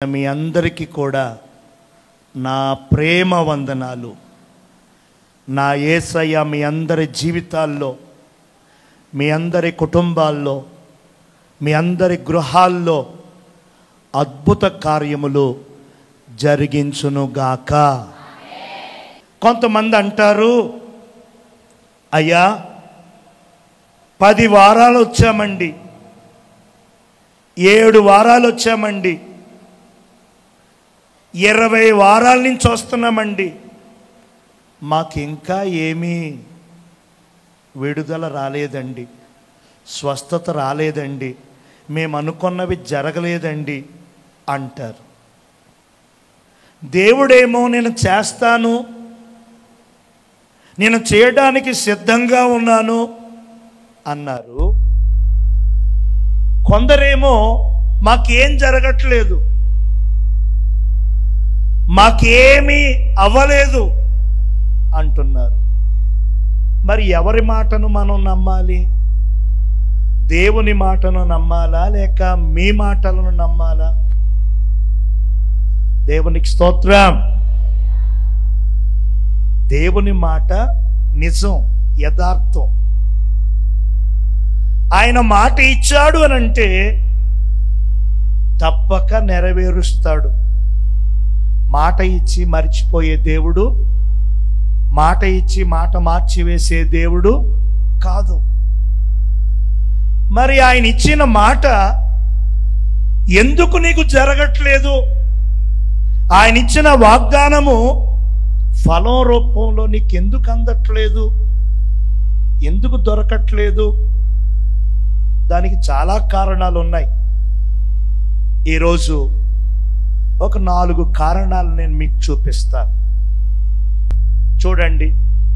మీ అందరికీ కూడా నా ప్రేమ వందనాలు. నా యేసయ్య మీ అందరి జీవితాల్లో, మీ అందరి కుటుంబాల్లో, మీ అందరి గృహాల్లో అద్భుత కార్యములు జరిగించునుగాక. కొంతమంది అంటారు, అయ్యా 10 వారాలు వచ్చామండి, 7 వారాలు వచ్చామండి, 20 వారాల నుంచి వస్తున్నామండి, మాకు ఇంకా ఏమీ విడుదల రాలేదండి, స్వస్థత రాలేదండి, మేము అనుకున్నవి జరగలేదండి అంటారు. దేవుడేమో నేను చేస్తాను, నేను చేయడానికి సిద్ధంగా ఉన్నాను అన్నారు. కొందరేమో మాకేం జరగట్లేదు, మాకేమీ అవ్వలేదు అంటున్నారు. మరి ఎవరి మాటను మనం నమ్మాలి? దేవుని మాటను నమ్మాలా లేక మీ మాటలను నమ్మాలా? దేవునికి స్తోత్రం. దేవుని మాట నిజం, యథార్థం. ఆయన మాట ఇచ్చాడు అని అంటే తప్పక నెరవేరుస్తాడు. మాట ఇచ్చి మర్చిపోయే దేవుడు, మాట ఇచ్చి మాట మార్చివేసే దేవుడు కాదు. మరి ఆయన ఇచ్చిన మాట ఎందుకు నీకు జరగట్లేదు? ఆయన ఇచ్చిన వాగ్దానము ఫలం రూపంలో నీకెందుకు అందట్లేదు, ఎందుకు దొరకట్లేదు? దానికి చాలా కారణాలు ఉన్నాయి. ఈరోజు ఒక 4 కారణాలు నేను మీకు చూపిస్తాను. చూడండి,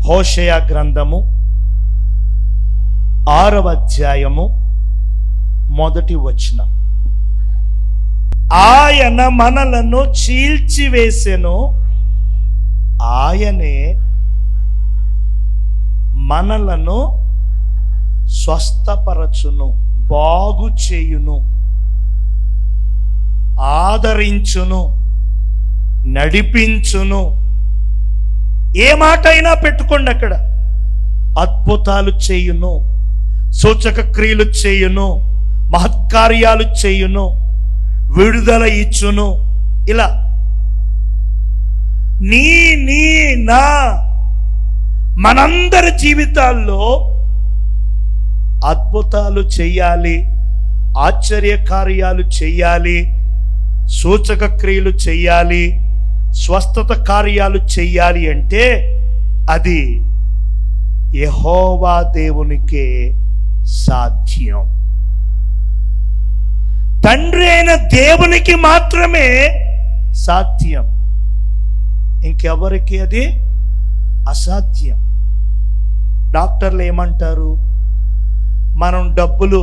హోషేయ గ్రంథము 6వ అధ్యాయము 1వ వచనం. ఆయన మనలను చీల్చివేసెను, ఆయనే మనలను స్వస్థపరచును, బాగు చేయును, ఆదరించును, నడిపించును. ఏ మాట అయినా పెట్టుకోండి అక్కడ. అద్భుతాలు చేయును, సూచక క్రియలు చేయును, మహత్కార్యాలు చేయును, విడుదల ఇచ్చును. ఇలా నా మనందరి జీవితాల్లో అద్భుతాలు చెయ్యాలి, ఆశ్చర్య కార్యాలు చెయ్యాలి, సూచక క్రియలు చెయ్యాలి, స్వస్థత కార్యాలు చెయ్యాలి అంటే అది యెహోవా దేవునికే సాధ్యం. తండ్రి అయిన దేవునికి మాత్రమే సాధ్యం, ఇంకెవరికి అది అసాధ్యం. డాక్టర్లు ఏమంటారు? మనం డబ్బులు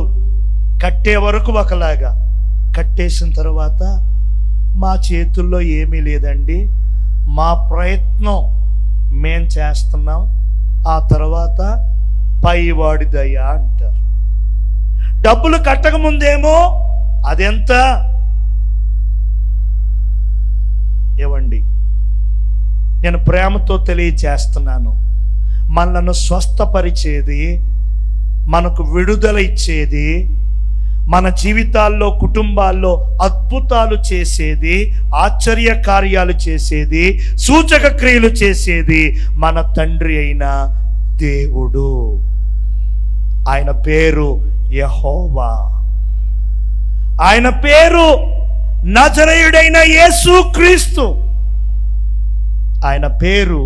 కట్టే వరకు ఒకలాగా, కట్టేసిన తర్వాత మా చేతుల్లో ఏమీ లేదండి, మా ప్రయత్నం మేం చేస్తున్నాం, ఆ తర్వాత పైవాడి దయ అంటారు. డబ్బులు కట్టకముందేమో అదెంత ఏవండి, నేను ప్రేమతో తెలియచేస్తున్నాను, మనలను స్వస్థపరిచేది, మనకు విడుదల ఇచ్చేది, మన జీవితాల్లో కుటుంబాల్లో అద్భుతాలు చేసేది, ఆశ్చర్య కార్యాలు చేసేది, సూచక క్రియలు చేసేది మన తండ్రి అయిన దేవుడు. ఆయన పేరు యెహోవా. ఆయన పేరు నజరేయుడైన యేసుక్రీస్తు. ఆయన పేరు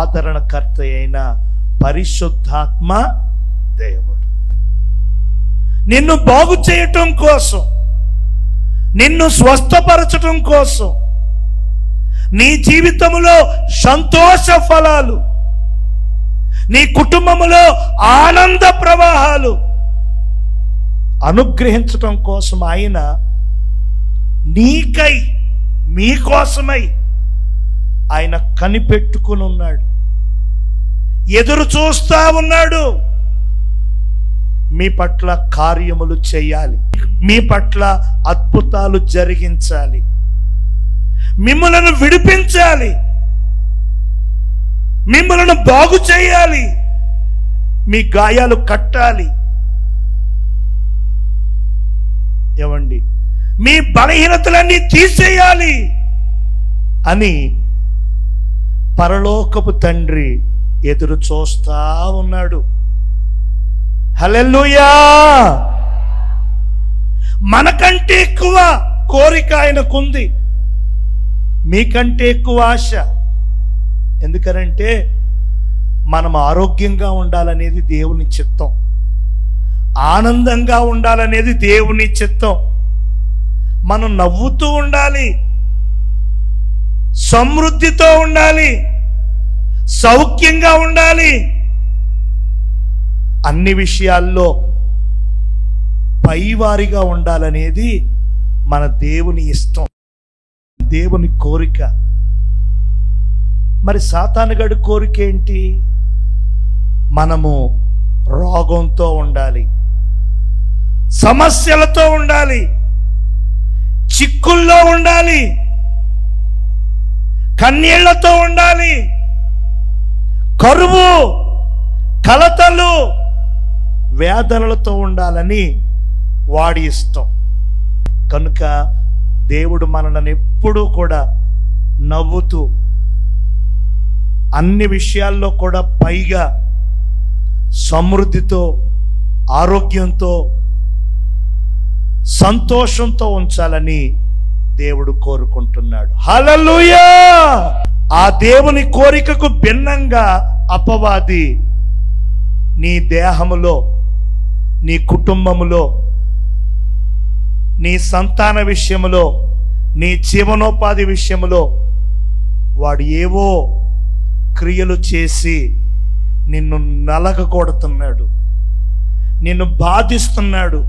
ఆదరణకర్త అయిన పరిశుద్ధాత్మ దేవుడు. నిన్ను బాగు చేయటం కోసం, నిన్ను స్వస్థపరచటం కోసం, నీ జీవితంలో సంతోష ఫలాలు, నీ కుటుంబములో ఆనంద ప్రవాహాలు అనుగ్రహించటం కోసం ఆయన నీకై, మీకోసమై ఆయన కనిపెట్టుకుని ఉన్నాడు, ఎదురు చూస్తా ఉన్నాడు. మీ పట్ల కార్యములు చేయాలి, మీ పట్ల అద్భుతాలు జరిగించాలి, మిమ్మలను విడిపించాలి, మిమ్మలను బాగు చేయాలి, మీ గాయాలు కట్టాలి. ఏమండి, మీ బలహీనతలన్నీ తీసేయాలి అని పరలోకపు తండ్రి ఎదురు చూస్తా ఉన్నాడు. హల్లెలూయా. మనకంటే ఎక్కువ కోరిక ఆయనకుంది, మీకంటే ఎక్కువ ఆశ. ఎందుకనంటే మనం ఆరోగ్యంగా ఉండాలనేది దేవుని చిత్తం, ఆనందంగా ఉండాలనేది దేవుని చిత్తం. మనం నవ్వుతూ ఉండాలి, సమృద్ధితో ఉండాలి, సౌఖ్యంగా ఉండాలి, అన్ని విషయాల్లో పైవారిగా ఉండాలనేది మన దేవుని ఇష్టం, దేవుని కోరిక. మరి సాతానుగాడి కోరిక ఏంటి? మనము రోగంతో ఉండాలి, సమస్యలతో ఉండాలి, చిక్కుల్లో ఉండాలి, కన్నీళ్లతో ఉండాలి, కరువు, కలతలు, వేదనలతో ఉండాలని వాడి ఇష్టం. కనుక దేవుడు మనల్ని ఎప్పుడూ కూడా నవ్వుతూ, అన్ని విషయాల్లో కూడా పైగా సమృద్ధితో, ఆరోగ్యంతో, సంతోషంతో ఉంచాలని దేవుడు కోరుకుంటున్నాడు. హల్లెలూయా. ఆ దేవుని కోరికకు భిన్నంగా అపవాది నీ దేహములో, నీ కుటుంబములో, నీ సంతాన విషయములో, నీ జీవనోపాధి విషయములో వాడు ఏవో క్రియలు చేసి నిన్ను నలగకొడుతున్నాడు, నిన్ను బాధిస్తున్నాడు,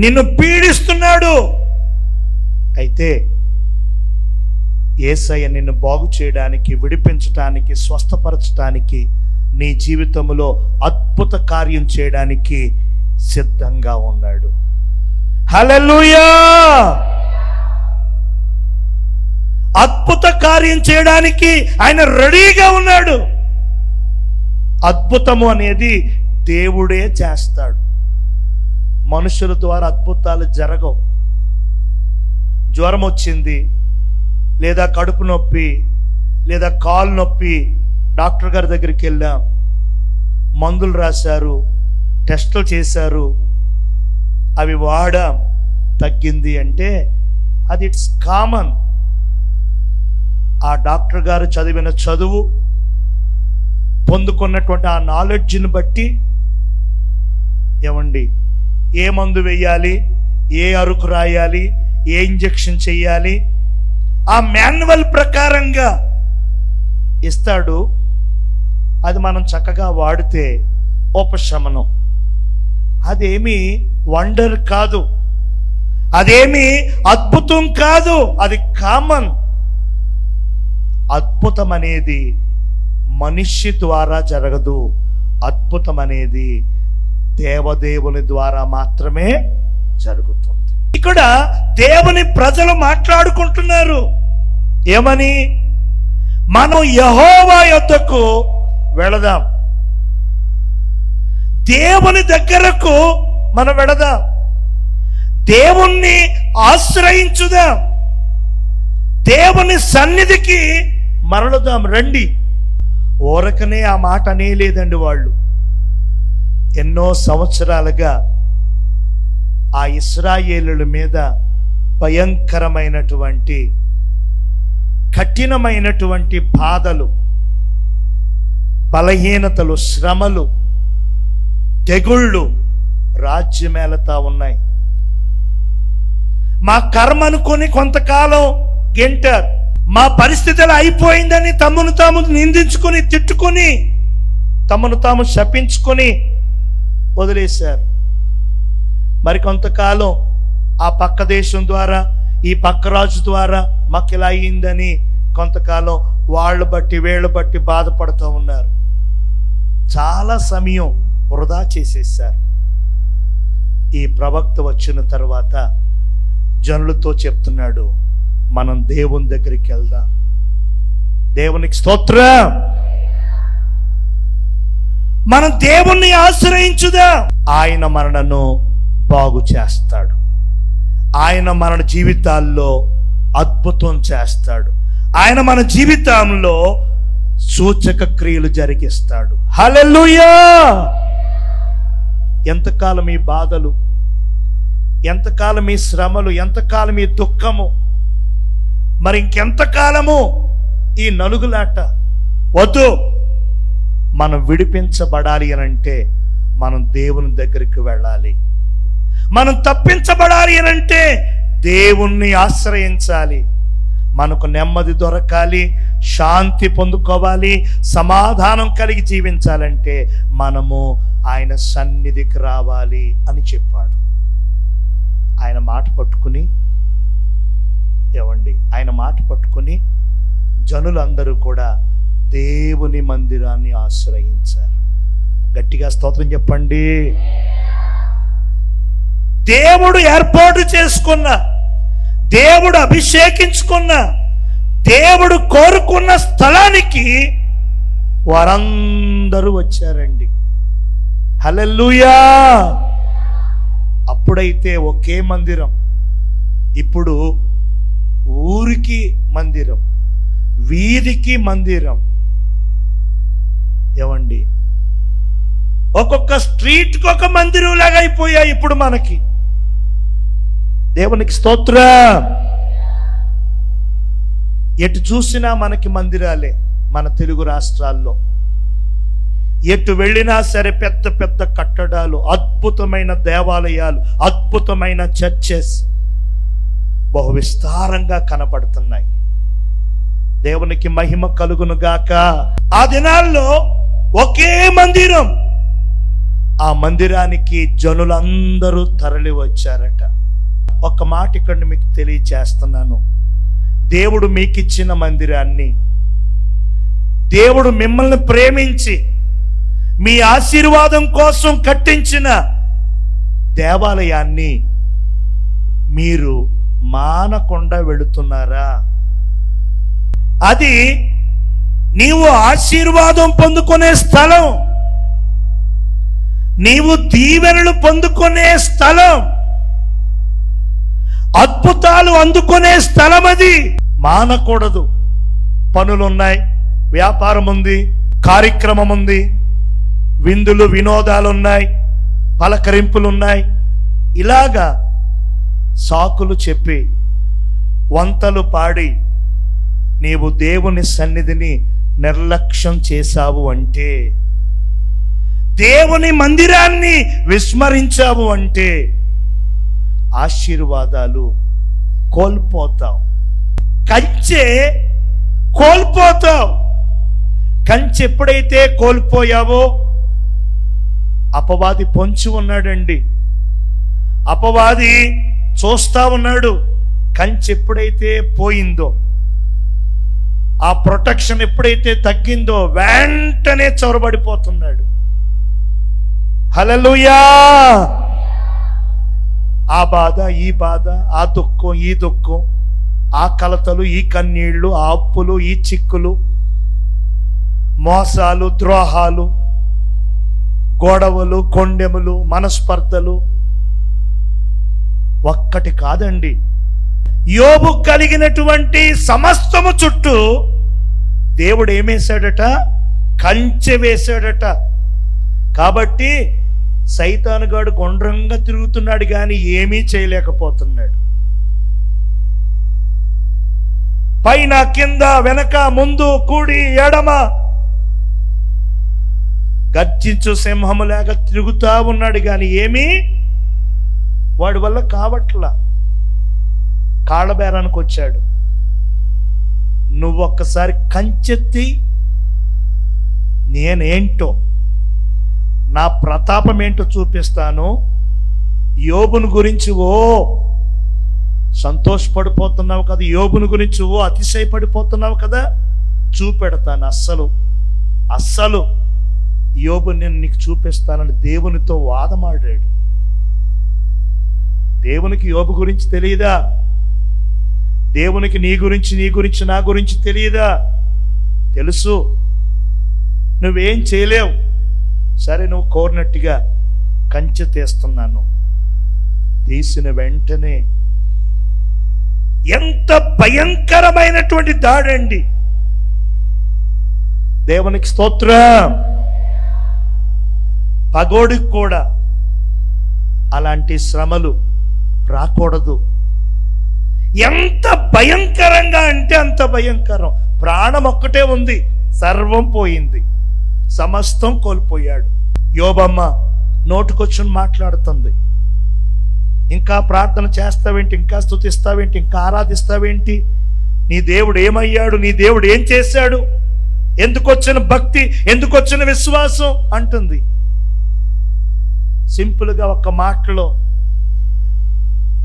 నిన్ను పీడిస్తున్నాడు. అయితే యేసయ్య నిన్ను బాగు చేయడానికి, విడిపించడానికి, స్వస్థపరచడానికి, నీ జీవితంలో అద్భుత కార్యం చేయడానికి సిద్ధంగా ఉన్నాడు. హల్లెలూయా. అద్భుత కార్యం చేయడానికి ఆయన రెడీగా ఉన్నాడు. అద్భుతము అనేది దేవుడే చేస్తాడు, మనుషుల ద్వారా అద్భుతాలు జరగవు. జ్వరం వచ్చింది, లేదా కడుపు నొప్పి, లేదా కాలు నొప్పి, డాక్టర్ గారి దగ్గరికి వెళ్ళాం, మందులు రాశారు, టెస్టులు చేశారు, అవి వాడాం, తగ్గింది అంటే అది ఇట్స్ కామన్. ఆ డాక్టర్ గారు చదివిన చదువు, పొందుకున్నటువంటి ఆ నాలెడ్జ్ని బట్టి ఏమండి, ఏ మందు వేయాలి, ఏ అరుకు రాయాలి, ఏ ఇంజెక్షన్ చెయ్యాలి, ఆ మాన్యువల్ ప్రకారంగా ఇస్తాడు. అది మనం చక్కగా వాడితే ఉపశమనం. అదేమి వండర్ కాదు, అదేమి అద్భుతం కాదు, అది కామన్. అద్భుతం అనేది మనిషి ద్వారా జరగదు, అద్భుతం అనేది దేవదేవుని ద్వారా మాత్రమే జరుగుతుంది. ఇక్కడ దేవుని ప్రజలు మాట్లాడుకుంటున్నారు ఏమని? మనం యెహోవా యొద్దకు వెళదాం, దేవుని దగ్గరకు మనం వెళదాం, దేవుణ్ణి ఆశ్రయించుదాం, దేవుని సన్నిధికి మరలుదాం రండి. ఊరకనే ఆ మాట అనేలేదండి వాళ్ళు. ఎన్నో సంవత్సరాలుగా ఆ ఇశ్రాయేలుల మీద భయంకరమైనటువంటి, కఠినమైనటువంటి బాధలు, బలహీనతలు, శ్రమలు, తెగుళ్ళు రాజ్యమేలతా ఉన్నాయి. మా కర్మ అనుకొని కొంతకాలం గెంటారు, మా పరిస్థితులు అయిపోయిందని తమను తాము నిందించుకొని, తిట్టుకొని, తమను తాము శపించుకొని వదిలేశారు. మరి కొంతకాలం ఆ పక్క దేశం ద్వారా, ఈ పక్క రాజు ద్వారా మాకు ఇలా అయిందని కొంతకాలం వాళ్ళు బట్టి వీళ్ళు బట్టి బాధపడుతూ ఉన్నారు. చాలా సమయం వృధా చేసేసారు. ఈ ప్రవక్త వచ్చిన తర్వాత జనులతో చెప్తున్నాడు, మనం దేవుని దగ్గరికి వెళ్దాం. దేవునికి స్తోత్రం. మనం దేవుణ్ణి ఆశ్రయించుదా. ఆయన మనలను బాగు చేస్తాడు. ఆయన మన జీవితాల్లో అద్భుతం చేస్తాడు. ఆయన మన జీవితంలో సూచక క్రియలు జరిగిస్తాడు. హల్లెలూయా. ఎంతకాలం ఈ బాధలు, ఎంతకాలం ఈ శ్రమలు, ఎంతకాలం ఈ దుఃఖము, మరి ఇంకెంతకాలము ఈ నలుగులాట? వద్దు. మనం విడిపించబడాలి అనంటే మనం దేవుని దగ్గరికి వెళ్ళాలి. మనం తప్పించబడాలి అనంటే దేవుణ్ణి ఆశ్రయించాలి. మనకు నెమ్మది దొరకాలి, శాంతి పొందుకోవాలి, సమాధానం కలిగి జీవించాలంటే మనము ఆయన సన్నిధికి రావాలి అని చెప్పాడు. ఆయన మాట పట్టుకుని, ఆయన మాట పట్టుకుని జనులందరూ కూడా దేవుని మందిరాన్ని ఆశ్రయించారు. గట్టిగా స్తోత్రం చెప్పండి. దేవుడు ఏర్పాటు చేసుకున్న, దేవుడు అభిషేకించుకున్న, దేవుడు కోరుకున్న స్థలానికి వారందరూ వచ్చారండి. హల్లెలూయా. అప్పుడైతే ఒకే మందిరం, ఇప్పుడు ఊరికి మందిరం, వీధికి మందిరం. ఏమండి, ఒక్కొక్క స్ట్రీట్కి ఒక మందిరం లాగా అయిపోయాయి ఇప్పుడు మనకి. దేవునికి స్తోత్రం. ఎటు చూసినా మనకి మందిరాలే. మన తెలుగు రాష్ట్రాల్లో ఎటు వెళ్ళినా సరే పెద్ద పెద్ద కట్టడాలు, అద్భుతమైన దేవాలయాలు, అద్భుతమైన చర్చెస్ బహు విస్తారంగా కనబడుతున్నాయి. దేవునికి మహిమ కలుగును గాక. ఆ దినాల్లో ఒకే మందిరం, ఆ మందిరానికి జనులందరూ తరలి వచ్చారట. ఒక మాట ఇక్కడ మీకు తెలియచేస్తున్నాను. దేవుడు మీకు ఇచ్చిన మందిరాన్ని, దేవుడు మిమ్మల్ని ప్రేమించి మీ ఆశీర్వాదం కోసం కట్టించిన దేవాలయాన్ని మీరు మానకుండా వెళుతున్నారా? అది నీవు ఆశీర్వాదం పొందుకునే స్థలం, నీవు దీవెనలు పొందుకునే స్థలం, అద్భుతాలు అందుకునే స్థలం. అది మానకూడదు. పనులున్నాయి, వ్యాపారం ఉంది, కార్యక్రమం ఉంది, విందులు వినోదాలు ఉన్నాయి, పలకరింపులు ఉన్నాయి. ఇలాగా సాకులు చెప్పి వంతలు పాడి నీవు దేవుని సన్నిధిని నిర్లక్ష్యం చేశావు అంటే, దేవుని మందిరాన్ని విస్మరించావు అంటే ఆశీర్వాదాలు కోల్పోతావు. కంచె కోల్పోతావు. కంచె ఎప్పుడైతే కోల్పోయావో, అపవాది పొంచి ఉన్నాడండి. అపవాది చూస్తా ఉన్నాడు. కంచె ఎప్పుడైతే పోయిందో, ఆ ప్రొటెక్షన్ ఎప్పుడైతే తగ్గిందో వెంటనే చొరబడిపోతున్నాడు. హల్లెలూయా. ఆ బాధ, ఈ బాధ, ఆ దుఃఖం, ఈ దుఃఖం, ఆ కలతలు, ఈ కన్నీళ్లు, ఆ అప్పులు, ఈ చిక్కులు, మోసాలు, ద్రోహాలు, గొడవలు, కొండెములు, మనస్పర్ధలు ఒక్కటి కాదండి. యోబు కలిగినటువంటి సమస్తము చుట్టూ దేవుడు ఏమేశాడట? కంచె వేశాడట. కాబట్టి సైతానుగాడు గుండ్రంగా తిరుగుతున్నాడు కానీ ఏమీ చేయలేకపోతున్నాడు. పైన కింద వెనక ముందు కూడి ఎడమ గర్జించు సింహములాగా తిరుగుతా ఉన్నాడు కానీ ఏమీ వాడి వల్ల కావట్లా. కాళ్ళబేరానికి వచ్చాడు. నువ్వు ఒక్కసారి కంచెత్తి నేనేంటో, నా ప్రతాపం ఏంటో చూపిస్తాను. యోబుని గురించి ఓ సంతోషపడిపోతున్నావు కదా, యోబుని గురించి ఓ అతిశయపడిపోతున్నావు కదా, చూపెడతాను. అస్సలు యోబుని నేను నీకు చూపిస్తానని దేవునితో వాదమాడాడు. దేవునికి యోబు గురించి తెలియదా? దేవునికి నీ గురించి నా గురించి తెలియదా? తెలుసు. నువ్వేం చేయలేవు. సరే, నువ్వు కోరినట్టుగా కంచె తీస్తున్నాను. తీసిన వెంటనే ఎంత భయంకరమైనటువంటి దాడండి. దేవునికి స్తోత్రం. పగోడికి కూడా అలాంటి శ్రమలు రాకూడదు. ఎంత భయంకరంగా అంటే అంత భయంకరం. ప్రాణం ఒక్కటే ఉంది, సర్వం పోయింది, సమస్తం కోల్పోయాడు. యోబమ్మ నోటుకొచ్చుని మాట్లాడుతుంది. ఇంకా ప్రార్థన చేస్తావేంటి, ఇంకా స్తుతిస్తావేంటి, ఇంకా ఆరాధిస్తావేంటి? నీ దేవుడు ఏమయ్యాడు, నీ దేవుడు ఏం చేశాడు, ఎందుకొచ్చిన భక్తి, ఎందుకొచ్చిన విశ్వాసం అంటుంది. సింపుల్గా ఒక్క మాటలో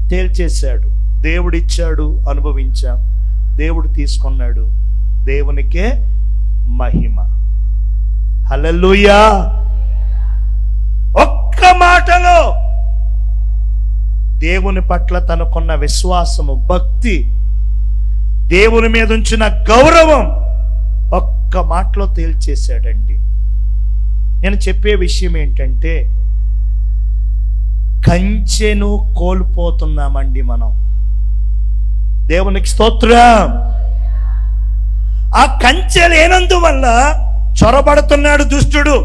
తేల్చేశాడు. దేవుడిచ్చాడు, అనుభవించాం. దేవుడు తీసుకున్నాడు, దేవునికే మహిమ. హల్లెలూయా. ఒక్క మాటలో దేవుని పట్ల తనకున్న విశ్వాసము, భక్తి, దేవుని మీద ఉంచిన గౌరవం ఒక్క మాటలో తేల్చేశాడండి. నేను చెప్పే విషయం ఏంటంటే, కంచెను కోల్పోతున్నామండి మనం. దేవునికి స్తోత్రం. ఆ కంచె లేనందువల్ల చొరబడుతున్నాడు దుష్టుడు.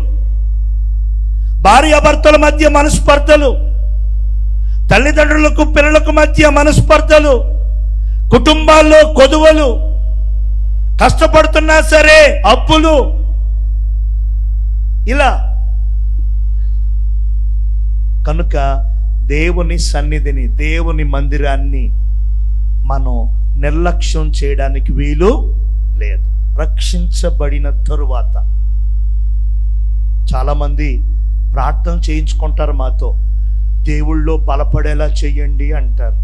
భార్యాభర్తల మధ్య మనస్పర్ధలు, తల్లిదండ్రులకు పిల్లలకు మధ్య మనస్పర్ధలు, కుటుంబాల్లో కొదువలు, కష్టపడుతున్నా సరే అప్పులు, ఇలా. కనుక దేవుని సన్నిధిని, దేవుని మందిరాన్ని మనం నిర్లక్ష్యం చేయడానికి వీలు లేదు. రక్షించబడిన తరువాత చాలామంది ప్రార్థన చేయించుకుంటారు మాతో. దేవుళ్ళో బలపడేలా చెయ్యండి అంటారు.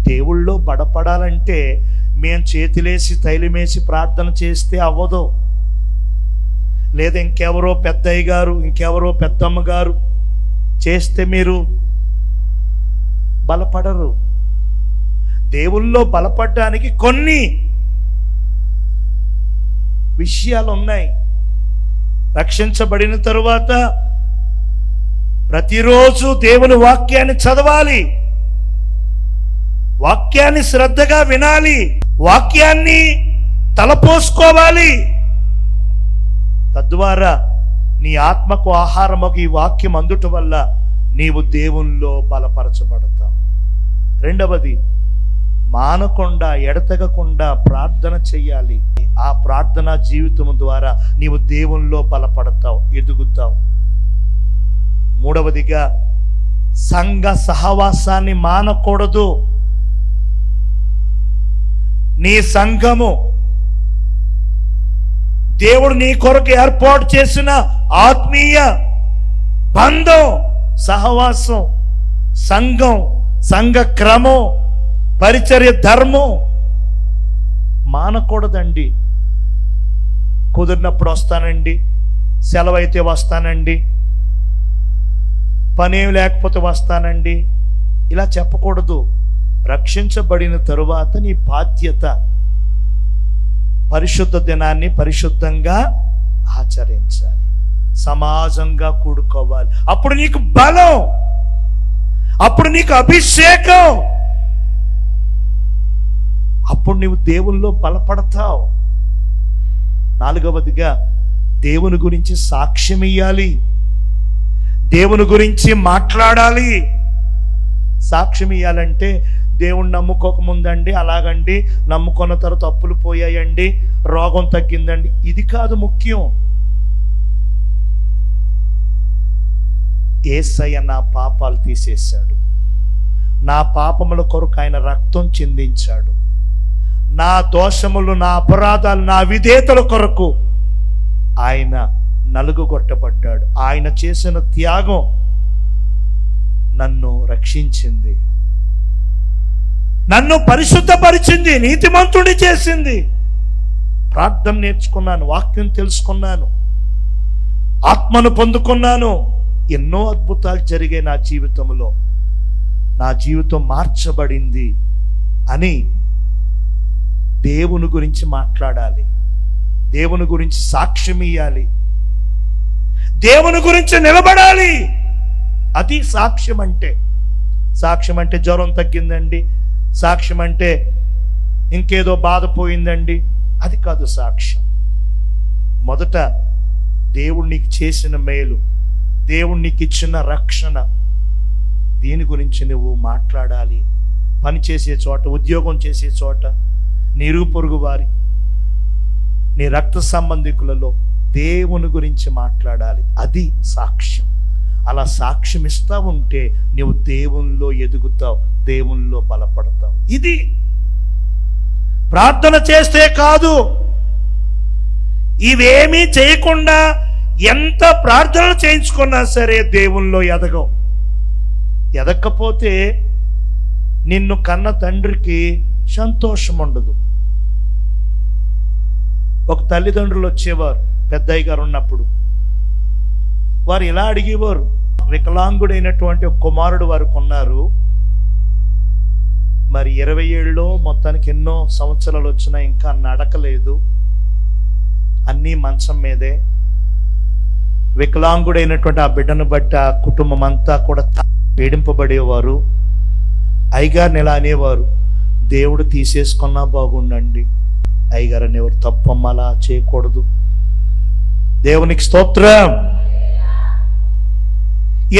దేవుళ్ళో బలపడాలంటే మేము చేతులేసి తైలమేసి ప్రార్థన చేస్తే అవ్వదు. లేదా ఇంకెవరో పెద్దయ్య గారు, ఇంకెవరో పెద్దమ్మ గారు చేస్తే మీరు బలపడరు. దేవుళ్ళో బలపడడానికి కొన్ని విషయాలు ఉన్నాయి. రక్షించబడిన తరువాత ప్రతిరోజు దేవుని వాక్యాన్ని చదవాలి, వాక్యాన్ని శ్రద్ధగా వినాలి, వాక్యాన్ని తలపోసుకోవాలి. తద్వారా నీ ఆత్మకు ఆహారముకు ఈ వాక్యం అందుట వల్ల నీవు దేవునిలో బలపరచబడతావు. రెండవది, మానకుండా ఎడతెగకుండా ప్రార్థన చెయ్యాలి. ఆ ప్రార్థనా జీవితం ద్వారా నీవు దేవునిలో బలపడతావు, ఎదుగుతావు. మూడవదిగా, సంఘ సహవాసాన్ని మానకూడదు. నీ సంఘము దేవుడు నీ కొరకు ఏర్పాటు చేసిన ఆత్మీయ బంధం, సహవాసం, సంఘం, సంఘ క్రమం, పరిచర్య ధర్మం మానకూడదండి. కుదిరినప్పుడు వస్తానండి, సెలవు అయితే వస్తానండి, పనేం లేకపోతే వస్తానండి, ఇలా చెప్పకూడదు. రక్షించబడిన తరువాత నీ బాధ్యత పరిశుద్ధ దినాన్ని పరిశుద్ధంగా ఆచరించాలి, సమాజంగా కూడుకోవాలి. అప్పుడు నీకు బలం, అప్పుడు నీకు అభిషేకం, అప్పుడు నీవు దేవునిలో బలపడతావు. నాలుగవదిగా, దేవుని గురించి సాక్ష్యం ఇయ్యాలి, దేవుని గురించి మాట్లాడాలి. సాక్ష్యం ఇయ్యాలంటే దేవుణ్ణి నమ్ముకోకముందండి అలాగండి, నమ్ముకున్న తర్వాత అప్పులు పోయాయండి, రోగం తగ్గిందండి, ఇది కాదు ముఖ్యం. యేసయ్య నా పాపాలు తీసేశాడు, నా పాపముల కొరకు ఆయన రక్తం చిందించాడు, నా దోషములు, నా అపరాధాలు, నా విధేయతల కొరకు ఆయన నలుగుగొట్టబడ్డాడు. ఆయన చేసిన త్యాగం నన్ను రక్షించింది, నన్ను పరిశుద్ధపరిచింది, నీతిమంతుడి చేసింది. ప్రార్థన నేర్చుకున్నాను, వాక్యం తెలుసుకున్నాను, ఆత్మను పొందుకున్నాను. ఎన్నో అద్భుతాలు జరిగాయి నా జీవితంలో. నా జీవితం మార్చబడింది అని దేవుని గురించి మాట్లాడాలి, దేవుని గురించి సాక్ష్యం ఇయ్యాలి, దేవుని గురించి నిలబడాలి. అది సాక్ష్యం అంటే. సాక్ష్యం అంటే జ్వరం తగ్గిందండి, సాక్ష్యం అంటే ఇంకేదో బాధ పోయిందండి, అది కాదు సాక్ష్యం. మొదట దేవుడు నీకు చేసిన మేలు, దేవుడు నీకు ఇచ్చిన రక్షణ, దీని గురించి నువ్వు మాట్లాడాలి. పని చేసే చోట, ఉద్యోగం చేసే చోట, నీ ఇరుగు పొరుగు వారి, నీ రక్త సంబంధికులలో దేవుని గురించి మాట్లాడాలి. అది సాక్ష్యం. అలా సాక్ష్యం ఇస్తా ఉంటే నువ్వు దేవునిలో ఎదుగుతావు, దేవునిలో బలపడతావు. ఇది ప్రార్థన చేస్తే కాదు, ఇవేమీ చేయకుండా ఎంత ప్రార్థనలు చేయించుకున్నా సరే దేవునిలో ఎదగవు. ఎదగకపోతే నిన్ను కన్న తండ్రికి సంతోషం ఉండదు. ఒక తల్లిదండ్రులు వచ్చేవారు పెద్దయ్య గారు ఉన్నప్పుడు, వారు ఇలా అడిగేవారు. వికలాంగుడైనటువంటి ఒక కుమారుడు వారికి ఉన్నారు. మరి 20 ఏళ్ళలో మొత్తానికి ఎన్నో సంవత్సరాలు వచ్చినా ఇంకా నడకలేదు, అన్నీ మంచం మీదే. వికలాంగుడైనటువంటి ఆ బిడ్డను బట్టి ఆ కుటుంబం అంతా కూడా పీడింపబడేవారు. అయ్యగారిని ఇలా అనేవారు, దేవుడు తీసేసుకున్నా బాగుండండి. అయ్యగారు అనేవారు, తప్పమ్మ అలా చేయకూడదు. దేవునికి స్తోత్రం.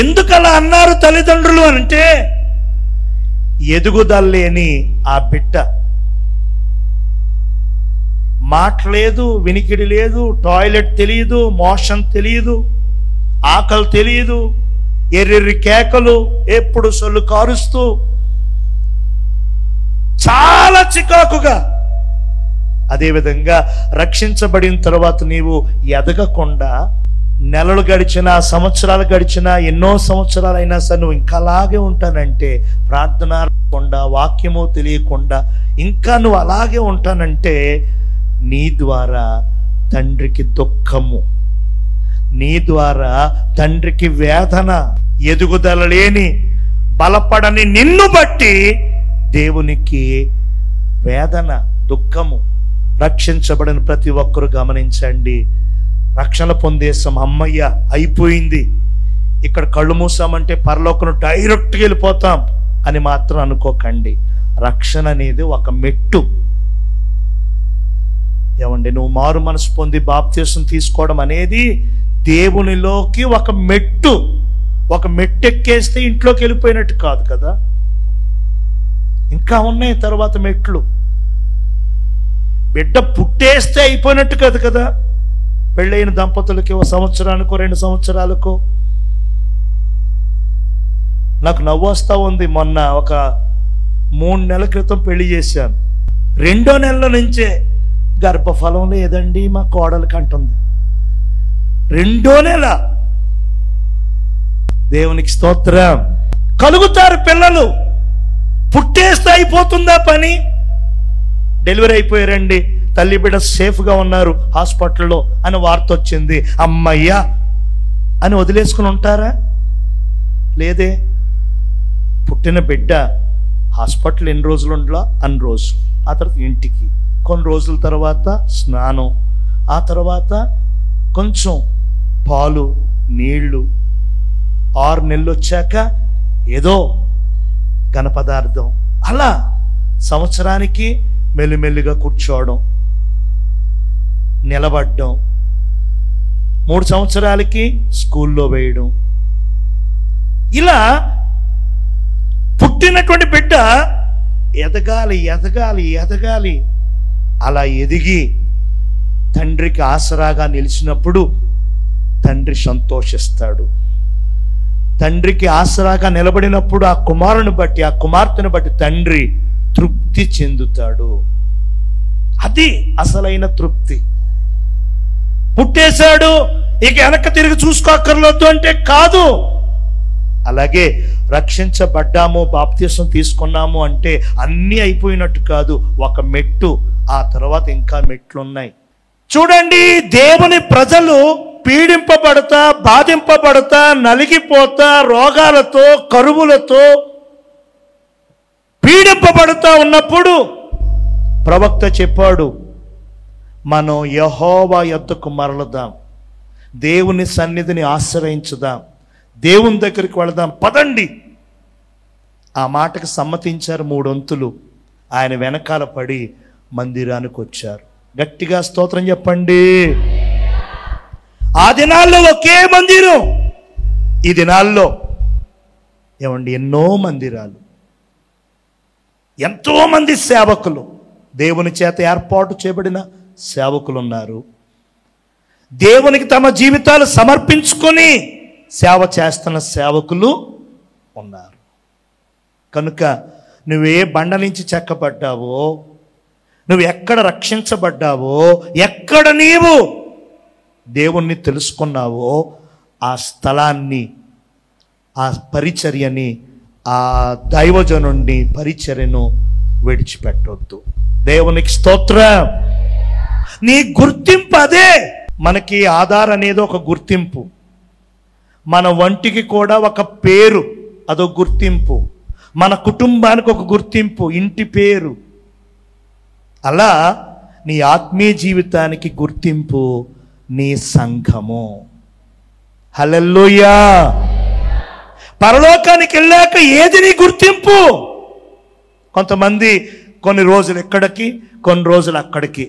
ఎందుకు అలా అన్నారు తల్లిదండ్రులు అంటే, ఎదుగుదల లేని ఆ బిడ్డ, మాటలేదు, వినికిడి లేదు, టాయిలెట్ తెలియదు, మోషన్ తెలియదు, ఆకలి తెలియదు, ఎర్రెర్రి కేకలు, ఎప్పుడు సొల్లు కారుస్తూ చాలా చికాకుగా. అదేవిధంగా రక్షించబడిన తర్వాత నీవు ఎదగకుండా, నెలలు గడిచినా, సంవత్సరాలు గడిచినా, ఎన్నో సంవత్సరాలు అయినా సరే నువ్వు ఇంకా అలాగే ఉంటానంటే, ప్రార్థన లేకుండా, వాక్యము తెలియకుండా ఇంకా నువ్వు అలాగే ఉంటానంటే, నీ ద్వారా తండ్రికి దుఃఖము, నీ ద్వారా తండ్రికి వేదన. ఎదుగుదల లేని బలపడని నిన్ను బట్టి దేవునికి వేదన, దుఃఖము. రక్షించబడిన ప్రతి ఒక్కరూ గమనించండి, రక్షణ పొందేసాం, అమ్మయ్య అయిపోయింది, ఇక్కడ కళ్ళు మూసామంటే పరలోకం డైరెక్ట్గా వెళ్ళిపోతాం అని మాత్రం అనుకోకండి. రక్షణ అనేది ఒక మెట్టు. ఏమండి, నువ్వు మారు మనసు పొంది బాప్తిసం తీసుకోవడం అనేది దేవునిలోకి ఒక మెట్టు. ఒక మెట్టు ఎక్కేస్తే ఇంట్లోకి వెళ్ళిపోయినట్టు కాదు కదా, ఇంకా ఉన్నాయి తర్వాత మెట్లు. బిడ్డ పుట్టేస్తే అయిపోయినట్టు కాదు కదా. పెళ్ళైన దంపతులకి 1 సంవత్సరానికో 2 సంవత్సరాలకో. నాకు నవ్వు వస్తూ ఉంది. మొన్న ఒక 3 నెలల క్రితం పెళ్లి చేశాను. 2వ నెలలో నుంచే గర్భఫలం లేదండి మా కోడలికి అంటుంది. 2వ నెల. దేవునికి స్తోత్రం. కలుగుతారు పిల్లలు, పుట్టేస్తే అయిపోతుందా పని? డెలివరీ అయిపోయారండి, తల్లి బిడ్డ సేఫ్గా ఉన్నారు హాస్పిటల్లో అని వార్త వచ్చింది, అమ్మయ్యా అని వదిలేసుకుని ఉంటారా? లేదే. పుట్టిన బిడ్డ హాస్పిటల్ ఎన్ని రోజులు ఉండలా, అన్ని రోజులు. ఆ తర్వాత ఇంటికి, కొన్ని రోజుల తర్వాత స్నానం, ఆ తర్వాత కొంచెం పాలు నీళ్లు, 6 నెలలు వచ్చాక ఏదో ఘన పదార్థం. అలా సంవత్సరానికి మెల్లిమెల్లిగా కూర్చోవడం, నిలబడడం, 3 సంవత్సరాలకి స్కూల్లో వేయడం. ఇలా పుట్టినటువంటి బిడ్డ ఎదగాలి ఎదగాలి ఎదగాలి. అలా ఎదిగి తండ్రికి ఆసరాగా నిలిచినప్పుడు తండ్రి సంతోషిస్తాడు. తండ్రికి ఆసరాగా నిలబడినప్పుడు ఆ కుమారుని బట్టి, ఆ కుమార్తెను బట్టి తండ్రి తృప్తి చెందుతాడు. అది అసలైన తృప్తి. పుట్టేశాడు ఇక వెనక్కి తిరిగి చూసుకోక్కర్లేదు అంటే కాదు. అలాగే రక్షించబడ్డాము, బాప్తిసం తీసుకున్నాము అంటే అన్నీ అయిపోయినట్టు కాదు. ఒక మెట్టు, ఆ తర్వాత ఇంకా మెట్లున్నాయి. చూడండి, దేవుని ప్రజలు పీడింపబడతా, బాధింపబడతా, నలిగిపోతా, రోగాలతో, కరువులతో పీడింపబడుతూ ఉన్నప్పుడు ప్రవక్త చెప్పాడు, మనం యెహోవా యొద్దకు మరలుదాం, దేవుని సన్నిధిని ఆశ్రయించుదాం, దేవుని దగ్గరికి వెళదాం, పదండి. ఆ మాటకు సమ్మతించారు. 3 వంతులు ఆయన వెనకాల పడి మందిరానికి వచ్చారు. గట్టిగా స్తోత్రం చెప్పండి. ఆ దినాల్లో ఒకే మందిరం, ఈ దినాల్లో ఏమండి ఎన్నో మందిరాలు, ఎంతో మంది సేవకులు, దేవుని చేత ఏర్పాటు చేయబడిన సేవకులు ఉన్నారు. దేవునికి తమ జీవితాలు సమర్పించుకొని సేవ చేస్తున్న సేవకులు ఉన్నారు. కనుక నువ్వే బండ నుంచి చెక్కబడ్డావో, నువ్వు ఎక్కడ రక్షించబడ్డావో, ఎక్కడ నీవు దేవుణ్ణి తెలుసుకున్నావో ఆ స్థలాన్ని, ఆ పరిచర్యని, ఆ దైవజనుడిని, పరిచర్యను విడిచిపెట్టొద్దు. దేవునికి స్తోత్రం. నీ గుర్తింపు అదే. మనకి ఆధార్ అనేది ఒక గుర్తింపు, మన వంటికి కూడా ఒక పేరు, అదొక గుర్తింపు, మన కుటుంబానికి ఒక గుర్తింపు, ఇంటి పేరు. అలా నీ ఆత్మీయ జీవితానికి గుర్తింపు నీ సంఘము. హల్లెలూయా. పరలోకానికి వెళ్ళాక ఏది నీ గుర్తింపు? కొంతమంది కొన్ని రోజులు ఎక్కడికి, కొన్ని రోజులు అక్కడికి,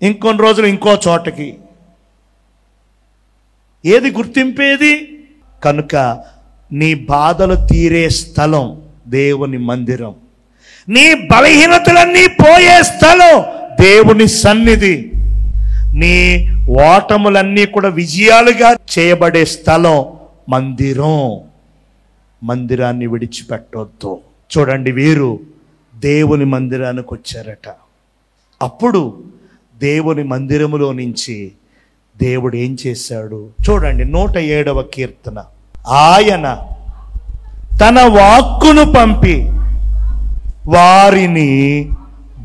ఇంకొన్ని రోజులు ఇంకో చోటకి. ఏది గుర్తింపేది? కనుక నీ బాధలు తీరే స్థలం దేవుని మందిరం, నీ బలహీనతలన్నీ పోయే స్థలం దేవుని సన్నిధి, నీ ఓటములన్నీ కూడా విజయాలుగా చేయబడే స్థలం మందిరం. మందిరాన్ని విడిచిపెట్టొద్దు. చూడండి, వీరు దేవుని మందిరానికి వచ్చారట. అప్పుడు దేవుని మందిరములో నుంచి దేవుడు ఏం చేశాడు చూడండి. 107వ కీర్తన. ఆయన తన వాక్కును పంపి వారిని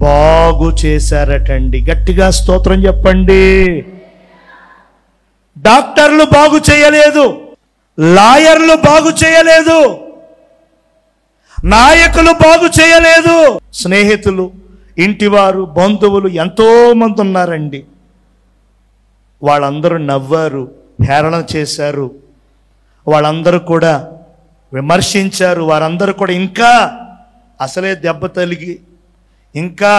బాగు చేశారటండి. గట్టిగా స్తోత్రం చెప్పండి. డాక్టర్లు బాగు చేయలేదు, లాయర్లు బాగు చేయలేదు, నాయకులు బాగు చేయలేదు, స్నేహితులు, ఇంటివారు, బంధువులు ఎంతో మంది ఉన్నారండి. వాళ్ళందరూ నవ్వారు, హేళన చేశారు, వాళ్ళందరూ కూడా విమర్శించారు. వారందరూ కూడా ఇంకా అసలే దెబ్బ తలిగి, ఇంకా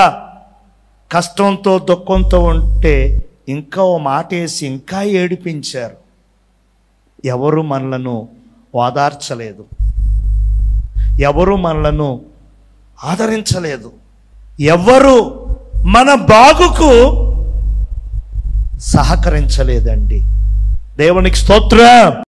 కష్టంతో దుఃఖంతో ఉంటే ఇంకా ఓ మాట వేసి ఇంకా ఏడిపించారు. ఎవరు మనలను ఓదార్చలేదు, ఎవరు మనలను ఆదరించలేదు, ఎవరు మన బాగుకు సహకరించలేదండి. దేవునికి స్తోత్రం.